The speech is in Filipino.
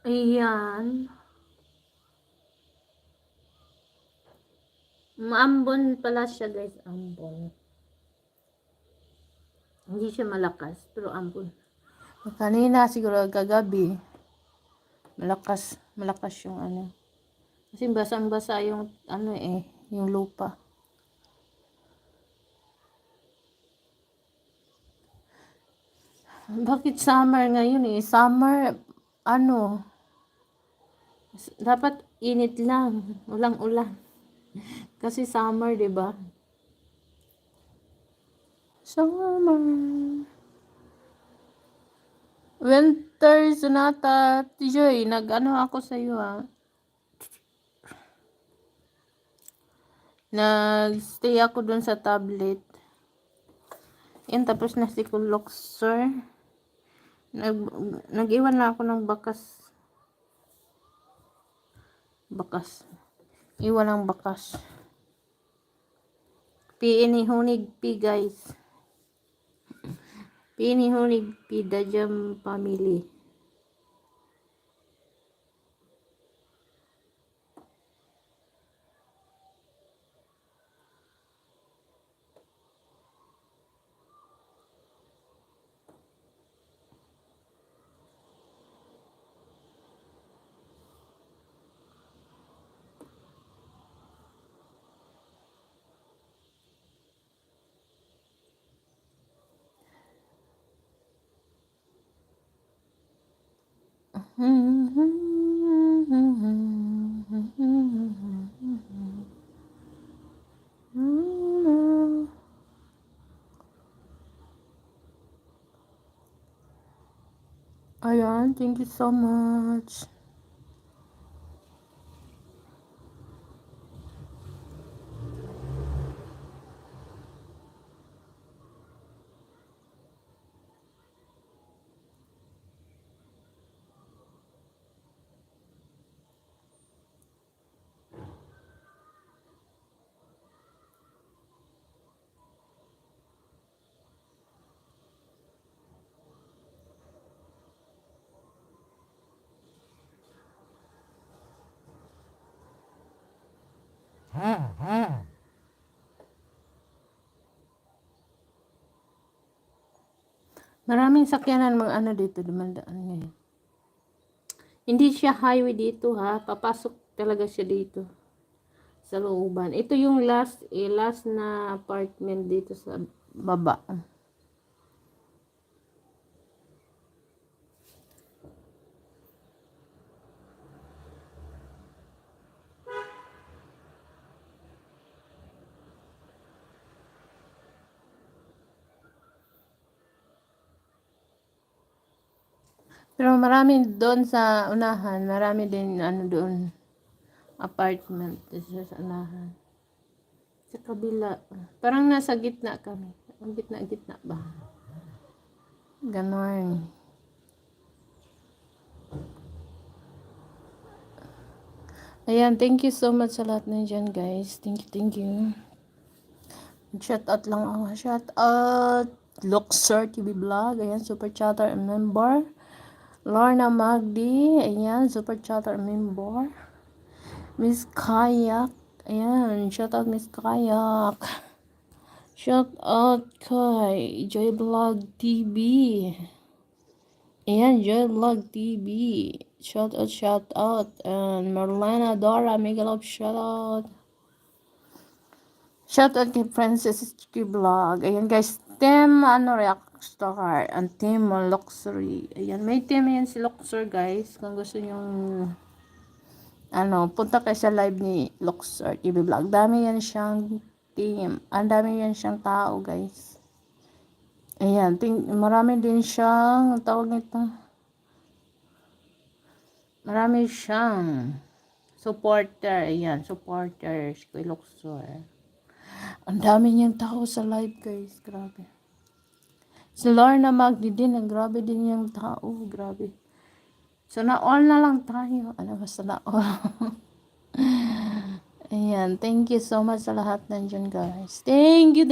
Ayan. Maambon pala siya guys, ambon. Hindi siya malakas, pero ambon. Kanina siguro kagabi, malakas yung ano. Kasi basang-basa yung ano yung lupa. Bakit summer ngayon Summer, ano, dapat init lang, walang ulan. Kasi summer, 'di ba? Summer. Winter Sonata, Joy, nag-ano ako sa iyo Nag-stay ako dun sa tablet. Yan, tapos na si Luxor. Nag-iwan na ako ng bakas. Iwan ng bakas. Hunig P guys. Hunig P, Dajam family. Ayan, thank you so much. Maraming sakyanan mga ano dito, dumandaan ngayon. Hindi siya highway dito papasok talaga siya dito sa looban. Ito yung last na apartment dito sa baba. Pero marami doon sa unahan, marami din ano doon, apartment sa unahan. Sa kabila, parang nasa gitna kami. Ang gitna ba? Ganon. Ayan, thank you so much sa lahat na dyan, guys. Thank you. Shout out lang ako. Shout out Luxor TV Vlog. Ayan, super chatter member. Lorna Magdi, ayan, super chatter member. Miss Kayak, ayan, shout out Miss Kayak. Shout out kay Joy Vlog TV. Ayan, Joy Vlog TV. Shout out. And Marlena Dora, mega love shout out. Shout out kay Princess Vlog. Ayan guys, team Rockstar and team Luxury. Ayan, may team yan si Luxor guys. Kung gusto nyong punta kayo sa live ni Luxor TV Vlog. Dami yan siyang team. Ang dami yan siyang tao guys. Ayan, marami din siyang tawag nito. Marami siyang supporter. Ayan, supporters kay Luxor. Ang dami niyang tao sa live guys. Grabe. Si Lorna Magdi din, grabe din yung tao, grabe. So, na-all na lang tayo. Basta na-all. Ayan, thank you so much sa lahat nandiyan guys. Thank you.